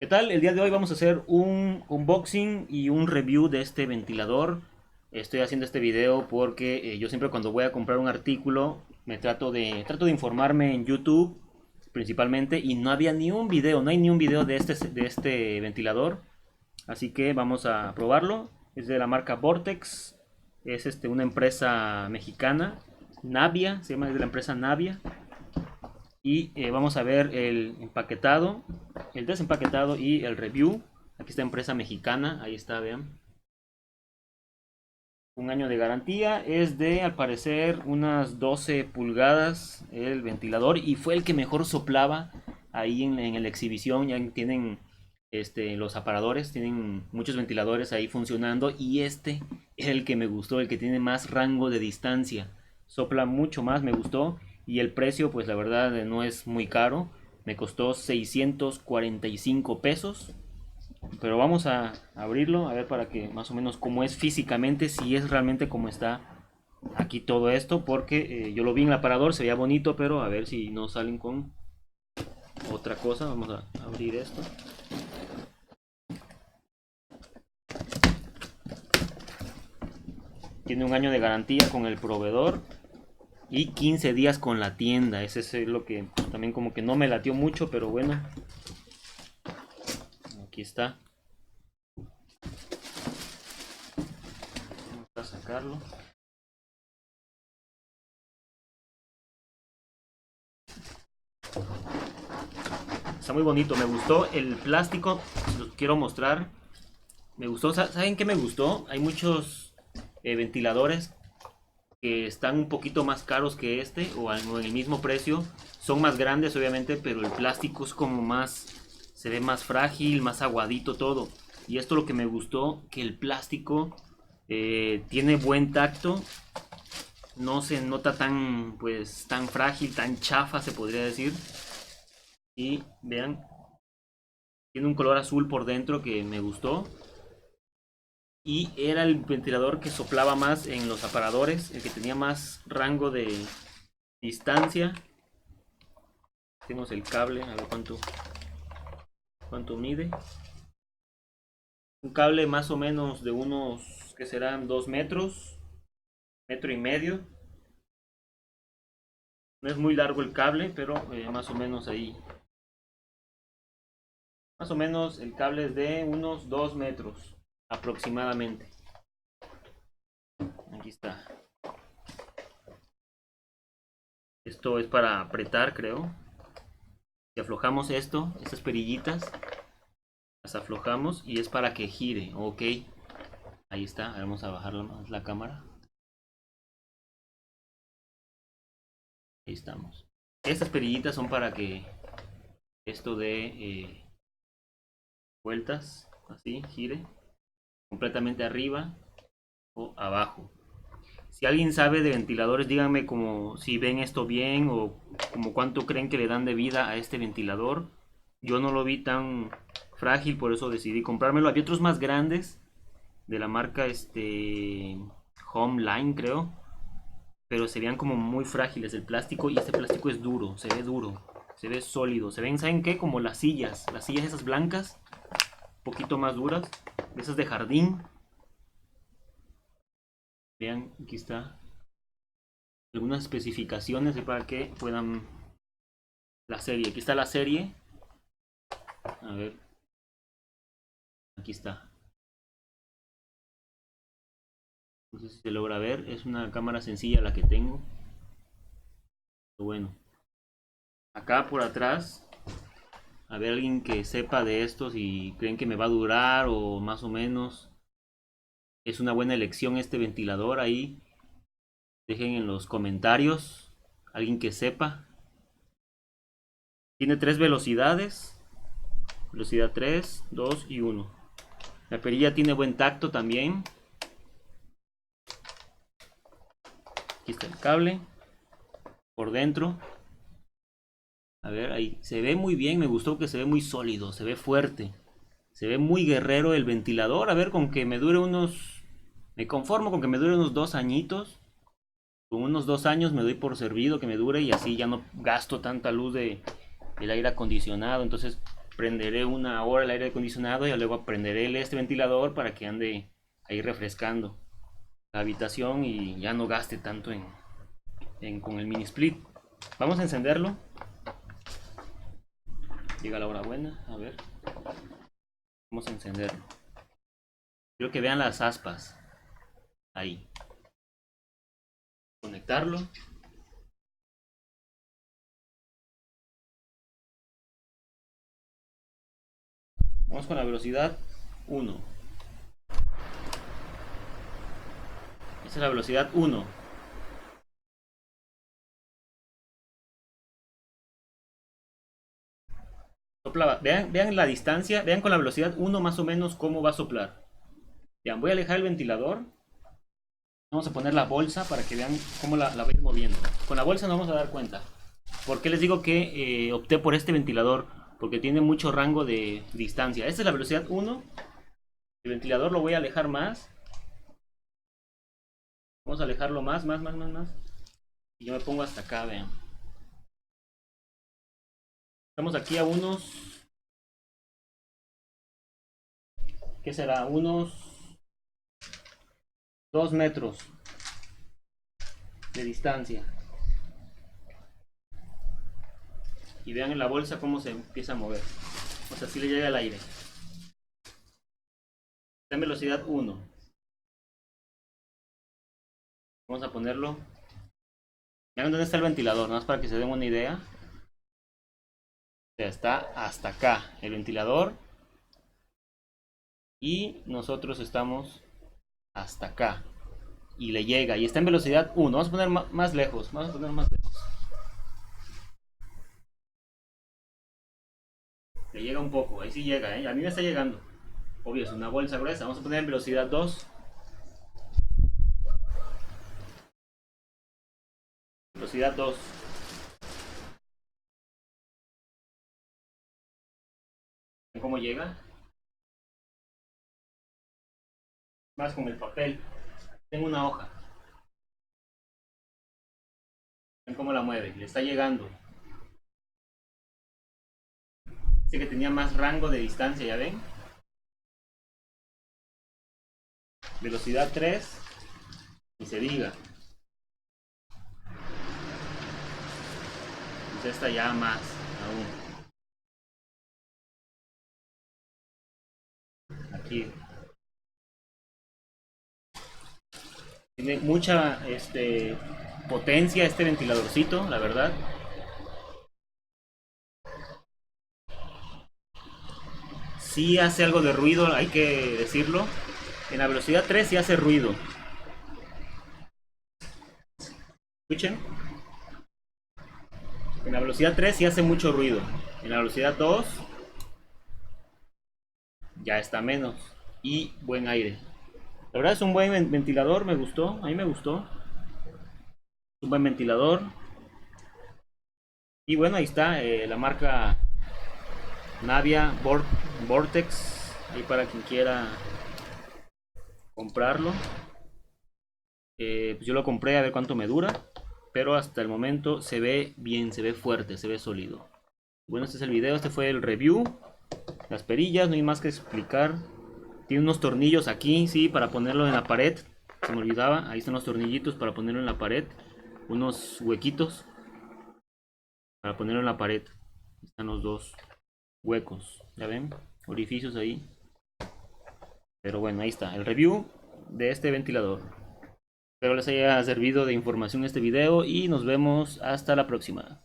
¿Qué tal? El día de hoy vamos a hacer un unboxing y un review de este ventilador. Estoy haciendo este video porque yo siempre cuando voy a comprar un artículo me trato de informarme en YouTube principalmente y no había ni un video, no hay ni un video de este ventilador. Así que vamos a probarlo. Es de la marca Vortex. Es una empresa mexicana. Navia, se llama, es de la empresa Navia. Y vamos a ver el empaquetado, el desempaquetado y el review. Aquí está empresa mexicana, ahí está, vean. Un año de garantía, es de al parecer unas 12 pulgadas el ventilador y fue el que mejor soplaba ahí en la exhibición. Ya tienen los aparadores, tienen muchos ventiladores ahí funcionando y este es el que me gustó, el que tiene más rango de distancia. Sopla mucho más, me gustó y el precio pues la verdad no es muy caro. Me costó 645 pesos. Pero vamos a abrirlo, a ver para que más o menos cómo es físicamente, si es realmente como está aquí todo esto, porque yo lo vi en el aparador, se veía bonito, pero a ver si no salen con otra cosa. Vamos a abrir esto. Tiene un año de garantía con el proveedor y 15 días con la tienda. Ese es lo que también como que no me latió mucho, pero bueno, aquí está. Vamos a sacarlo. Está muy bonito, me gustó el plástico, los quiero mostrar. Me gustó, ¿saben qué me gustó? Hay muchos ventiladores que están un poquito más caros que este o en el mismo precio. Son más grandes obviamente, pero el plástico es como más, se ve más frágil, más aguadito todo. Y esto lo que me gustó, que el plástico tiene buen tacto, no se nota tan, pues, tan frágil, tan chafa se podría decir. Y vean, tiene un color azul por dentro que me gustó. Y era el ventilador que soplaba más en los aparadores, el que tenía más rango de distancia. Tenemos el cable, a ver cuánto mide. Un cable más o menos de unos, que serán 2 metros, metro y medio. No es muy largo el cable, pero más o menos ahí. Más o menos el cable es de unos 2 metros aproximadamente. Aquí está. Esto es para apretar, creo. Si aflojamos estas perillitas, las aflojamos y es para que gire. Ok, ahí está. Vamos a bajar más la cámara. Ahí estamos. Estas perillitas son para que esto dé vueltas, así, gire completamente arriba o abajo. Si alguien sabe de ventiladores, díganme como si ven esto bien o como cuánto creen que le dan de vida a este ventilador. Yo no lo vi tan frágil, por eso decidí comprármelo. Había otros más grandes de la marca Homeline, creo, pero se veían como muy frágiles el plástico y este plástico es duro, se ve sólido. Se ven, ¿saben qué? Como las sillas esas blancas, un poquito más duras, de esas de jardín. Vean, aquí está algunas especificaciones de para que puedan la serie. Aquí está la serie. A ver, aquí está. No sé si se logra ver. Es una cámara sencilla la que tengo. Pero bueno, acá por atrás, a ver alguien que sepa de esto, si creen que me va a durar o más o menos. Es una buena elección este ventilador ahí. Dejen en los comentarios. Alguien que sepa. Tiene 3 velocidades. Velocidad 3, 2 y 1. La perilla tiene buen tacto también. Aquí está el cable. Por dentro. A ver, ahí. Se ve muy bien. Me gustó que se ve muy sólido. Se ve fuerte. Se ve muy guerrero el ventilador. A ver, con que me dure unos... Me conformo con que me dure unos 2 añitos. Con unos 2 años me doy por servido que me dure y así ya no gasto tanta luz del aire acondicionado. Entonces prenderé una hora el aire acondicionado y luego prenderé este ventilador para que ande ahí refrescando la habitación y ya no gaste tanto con el mini split. Vamos a encenderlo. Llega la hora buena, a ver. Vamos a encenderlo. Quiero que vean las aspas. Ahí. Conectarlo. Vamos con la velocidad 1. Esa es la velocidad 1. Sopla, vean la distancia, vean con la velocidad 1 más o menos cómo va a soplar. Vean, voy a alejar el ventilador. Vamos a poner la bolsa para que vean cómo la va a ir moviendo. Con la bolsa nos vamos a dar cuenta. ¿Por qué les digo que opté por este ventilador? Porque tiene mucho rango de distancia. Esta es la velocidad 1. El ventilador lo voy a alejar más. Vamos a alejarlo más. Y yo me pongo hasta acá, vean. Estamos aquí a unos... ¿Qué será? Unos 2 metros de distancia. Y vean en la bolsa cómo se empieza a mover. O sea, si le llega el aire. Está en velocidad 1. Vamos a ponerlo. Vean dónde está el ventilador, nada más para que se den una idea. O sea, está hasta acá el ventilador. Y nosotros estamos hasta acá. Y le llega. Y está en velocidad 1. Vamos a poner más lejos. Vamos a poner más lejos. Le llega un poco. Ahí sí llega, ¿eh? A mí me está llegando. Obvio, es una bolsa gruesa. Vamos a poner en velocidad 2. Velocidad 2. ¿Ven cómo llega? Más con el papel. Tengo una hoja. ¿Ven cómo la mueve? Le está llegando. Así que tenía más rango de distancia, ¿ya ven? Velocidad 3. Ni se diga. Pues esta ya más aún. Aquí. Tiene mucha potencia este ventiladorcito, la verdad. Sí hace algo de ruido, hay que decirlo. En la velocidad 3 sí hace ruido. Escuchen. En la velocidad 3 sí hace mucho ruido. En la velocidad 2 ya está menos. Y buen aire. La verdad es un buen ventilador, me gustó. A mí me gustó. Un buen ventilador. Y bueno, ahí está la marca Navia Vortex. Ahí para quien quiera comprarlo. Pues yo lo compré a ver cuánto me dura. Pero hasta el momento se ve bien, se ve fuerte, se ve sólido. Bueno, este es el video, este fue el review. Las perillas, no hay más que explicar. Tiene unos tornillos aquí, sí, para ponerlo en la pared. Se me olvidaba, ahí están los tornillitos para ponerlo en la pared. Unos huequitos para ponerlo en la pared. Están los dos huecos, ¿ya ven? Orificios ahí. Pero bueno, ahí está, el review de este ventilador. Espero les haya servido de información este video y nos vemos hasta la próxima.